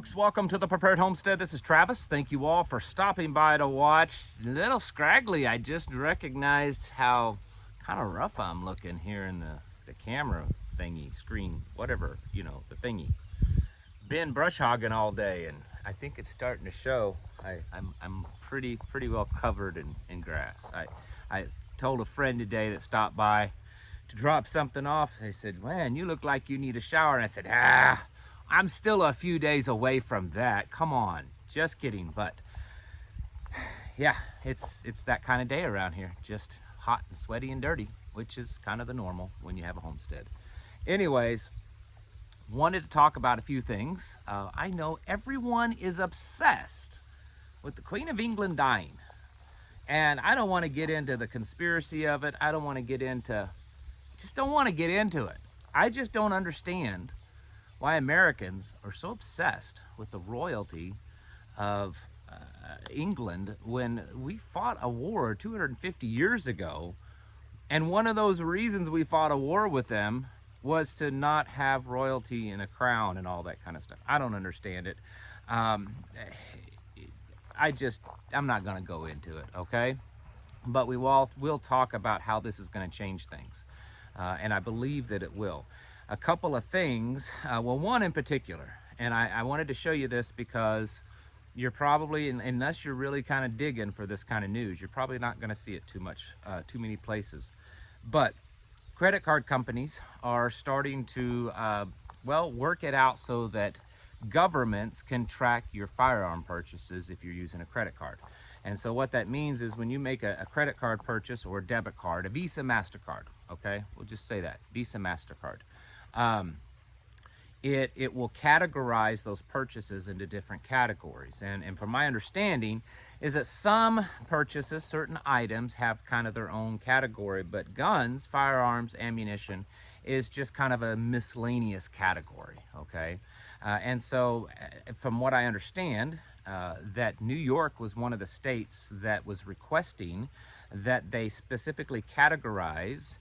folks, welcome to the Prepared Homestead. This is Travis. Thank you all for stopping by to watch. A little scraggly. I just recognized how kind of rough I'm looking here in the camera thingy, screen, whatever, the thingy. Been brush hogging all day, and I think it's starting to show. I'm pretty well covered in grass. I told a friend today that stopped by to drop something off. They said, "Man, you look like you need a shower." And I said, I'm still a few days away from that. Come on, just kidding. But yeah, it's that kind of day around here. Just hot and sweaty and dirty, which is kind of the normal when you have a homestead. Anyways, wanted to talk about a few things. I know everyone is obsessed with the Queen of England dying. And I don't want to get into the conspiracy of it. I don't want to get into, just don't want to get into it. I just don't understand why Americans are so obsessed with the royalty of England when we fought a war 250 years ago, and one of those reasons we fought a war with them was to not have royalty and a crown and all that kind of stuff. I don't understand it. I'm not going to go into it, okay? But we'll talk about how this is going to change things, and I believe that it will. A couple of things, one in particular, and I wanted to show you this because you're probably, unless you're really kind of digging for this kind of news, you're probably not going to see it too many places. But credit card companies are starting to, work it out so that governments can track your firearm purchases if you're using a credit card. And so what that means is when you make a credit card purchase or a debit card, a Visa, MasterCard, okay? We'll just say that, Visa, MasterCard. It will categorize those purchases into different categories. And from my understanding is that some purchases, certain items have kind of their own category, but guns, firearms, ammunition is just kind of a miscellaneous category, okay? And so from what I understand, that New York was one of the states that was requesting that they specifically categorize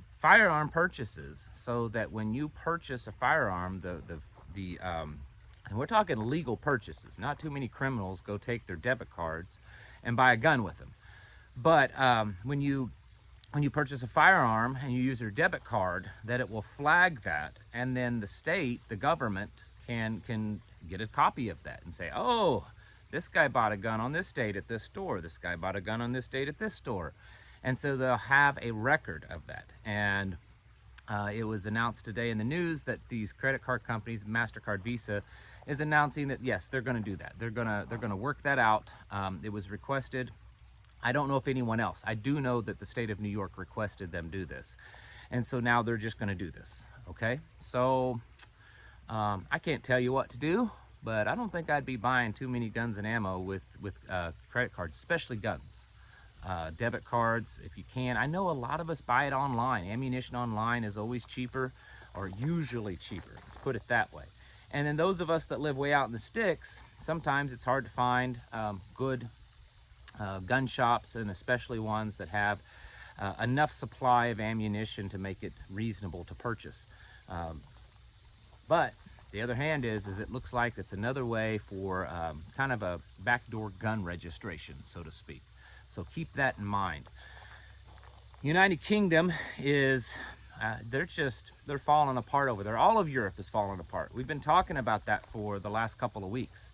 firearm purchases so that when you purchase a firearm, and we're talking legal purchases, not too many criminals go take their debit cards and buy a gun with them. But when you purchase a firearm and you use your debit card, that it will flag that, and then the government can get a copy of that and say, oh, this guy bought a gun on this date at this store, this guy bought a gun on this date at this store. And so they'll have a record of that. And it was announced today in the news that these credit card companies, MasterCard, Visa, is announcing that yes, they're going to do that. They're going to work that out. It was requested. I don't know if anyone else. I do know that the state of New York requested them do this, and so now they're just going to do this. Okay, so I can't tell you what to do, but I don't think I'd be buying too many guns and ammo with credit cards, especially guns. Debit cards, if you can. I know a lot of us buy it online. Ammunition online is always cheaper, or usually cheaper. Let's put it that way. And then those of us that live way out in the sticks, sometimes it's hard to find good gun shops, and especially ones that have enough supply of ammunition to make it reasonable to purchase. But the other hand is it looks like it's another way for kind of a backdoor gun registration, so to speak. So keep that in mind. United Kingdom is, they're falling apart over there. All of Europe is falling apart. We've been talking about that for the last couple of weeks,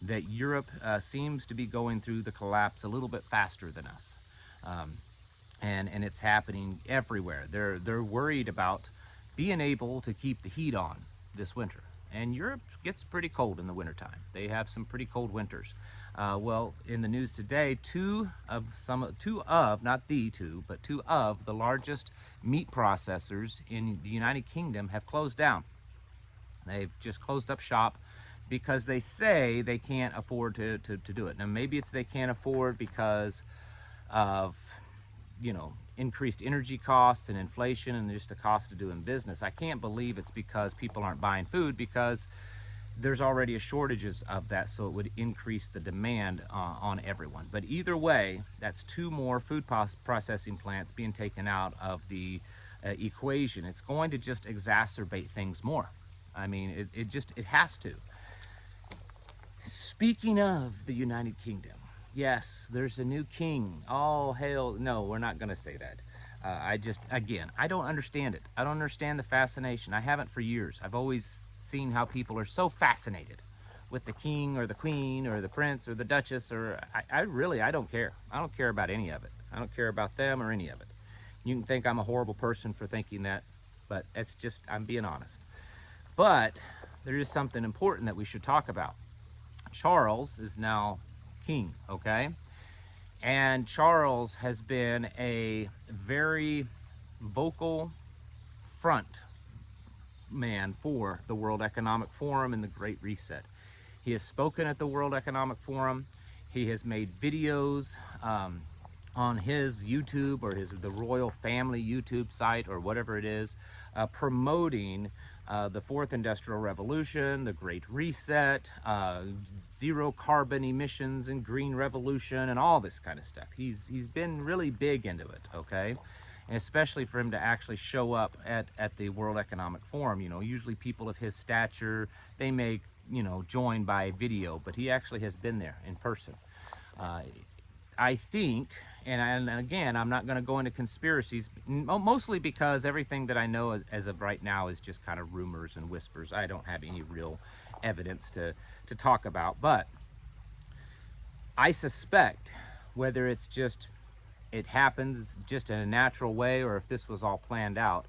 that Europe seems to be going through the collapse a little bit faster than us. And it's happening everywhere. They're worried about being able to keep the heat on this winter. And Europe gets pretty cold in the wintertime. They have some pretty cold winters. Well, in the news today, two of the largest meat processors in the United Kingdom have closed down. They've just closed up shop because they say they can't afford to do it. Now, maybe it's they can't afford because of, increased energy costs and inflation and just the cost of doing business. I can't believe it's because people aren't buying food, because there's already a shortages of that, so it would increase the demand on everyone. But either way, that's two more food processing plants being taken out of the equation. It's going to just exacerbate things more. I mean, it has to. Speaking of the United Kingdom, yes, there's a new king. All hail. No, we're not going to say that. Again, I don't understand it. I don't understand the fascination. I haven't for years. I've always seen how people are so fascinated with the king or the queen or the prince or the duchess, or I don't care. I don't care about any of it. I don't care about them or any of it. You can think I'm a horrible person for thinking that, but it's just, I'm being honest. But there is something important that we should talk about. Charles is now king, okay? And Charles has been a very vocal front man for the World Economic Forum and the Great Reset. He has spoken at the World Economic Forum. He has made videos on his YouTube or the Royal Family YouTube site or whatever it is, promoting the Fourth Industrial Revolution, the Great Reset, zero carbon emissions and green revolution and all this kind of stuff. He's been really big into it, okay? And especially for him to actually show up at the World Economic Forum. You know, usually people of his stature, they may, you know, join by video, but he actually has been there in person. I think, and again, I'm not going to go into conspiracies, mostly because everything that I know as of right now is just kind of rumors and whispers. I don't have any real evidence to talk about, but I suspect, whether it's just it happens just in a natural way or if this was all planned out,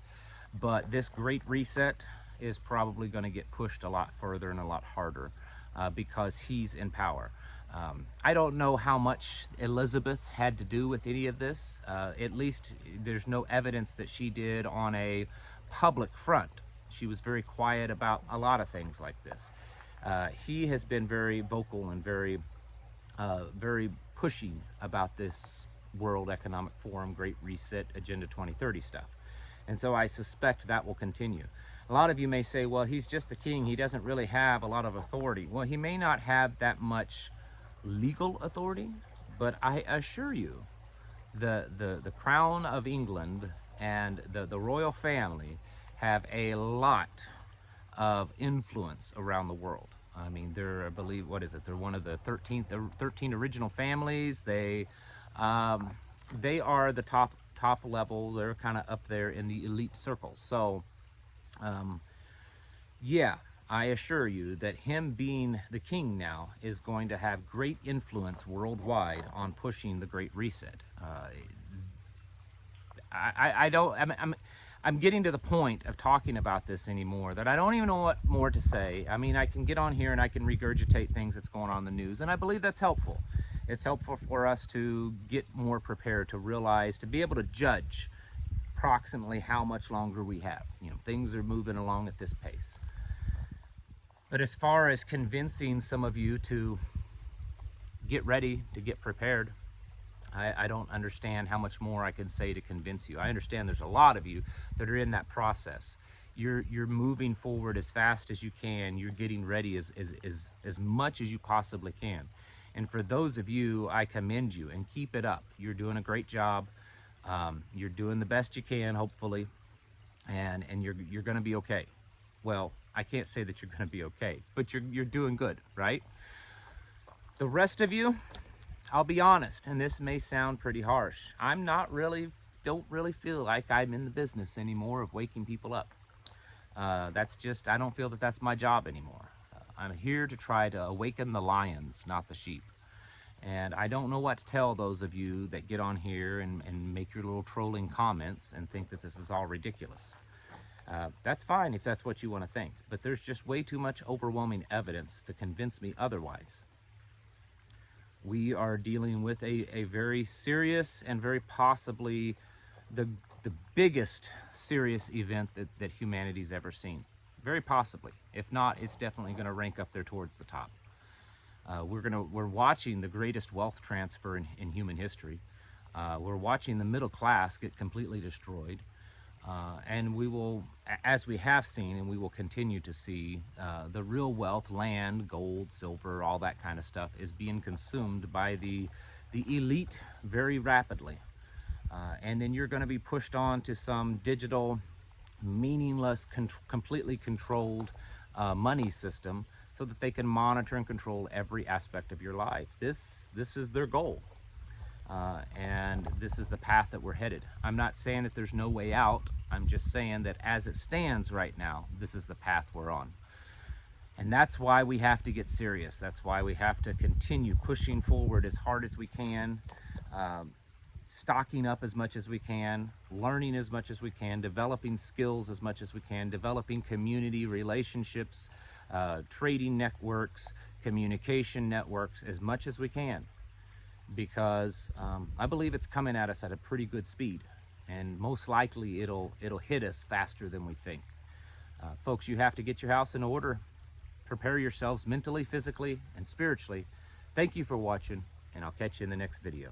but this Great Reset is probably going to get pushed a lot further and a lot harder because he's in power. I don't know how much Elizabeth had to do with any of this. At least there's no evidence that she did on a public front. She was very quiet about a lot of things like this. He has been very vocal and very pushing about this World Economic Forum, Great Reset, Agenda 2030 stuff. And so I suspect that will continue. A lot of you may say, well, he's just the king. He doesn't really have a lot of authority. Well, he may not have that much legal authority, but I assure you, the Crown of England and the royal family have a lot of influence around the world. I mean, they're, I believe, what is it? They're one of the 13 original families. They are the top level. They're kind of up there in the elite circles. So, yeah, I assure you that him being the king now is going to have great influence worldwide on pushing the Great Reset. I'm getting to the point of talking about this anymore that I don't even know what more to say. I mean, I can get on here and I can regurgitate things that's going on in the news, and I believe that's helpful. It's helpful for us to get more prepared, to realize, to be able to judge approximately how much longer we have. You know, things are moving along at this pace. But as far as convincing some of you to get ready, to get prepared, I don't understand how much more I can say to convince you. I understand there's a lot of you that are in that process. You're moving forward as fast as you can. You're getting ready as much as you possibly can. And for those of you, I commend you and keep it up. You're doing a great job. You're doing the best you can, hopefully, and you're going to be okay. Well, I can't say that you're going to be okay, but you're doing good, right? The rest of you, I'll be honest, and this may sound pretty harsh. Don't really feel like I'm in the business anymore of waking people up. I don't feel that that's my job anymore. I'm here to try to awaken the lions, not the sheep. And I don't know what to tell those of you that get on here and make your little trolling comments and think that this is all ridiculous. That's fine if that's what you want to think, but there's just way too much overwhelming evidence to convince me otherwise. We are dealing with a very serious and very possibly the biggest serious event that humanity's ever seen. Very possibly. If not, it's definitely going to rank up there towards the top. We're watching the greatest wealth transfer in human history. We're watching the middle class get completely destroyed. And we will, as we have seen, and we will continue to see, the real wealth, land, gold, silver, all that kind of stuff is being consumed by the elite very rapidly. And then you're going to be pushed on to some digital, meaningless, completely controlled money system so that they can monitor and control every aspect of your life. This is their goal. And this is the path that we're headed. I'm not saying that there's no way out. I'm just saying that as it stands right now, this is the path we're on. And that's why we have to get serious. That's why we have to continue pushing forward as hard as we can, stocking up as much as we can, learning as much as we can, developing skills as much as we can, developing community relationships, trading networks, communication networks as much as we can. Because I believe it's coming at us at a pretty good speed, and most likely it'll hit us faster than we think. Folks, you have to get your house in order. Prepare yourselves mentally, physically, and spiritually. Thank you for watching, and I'll catch you in the next video.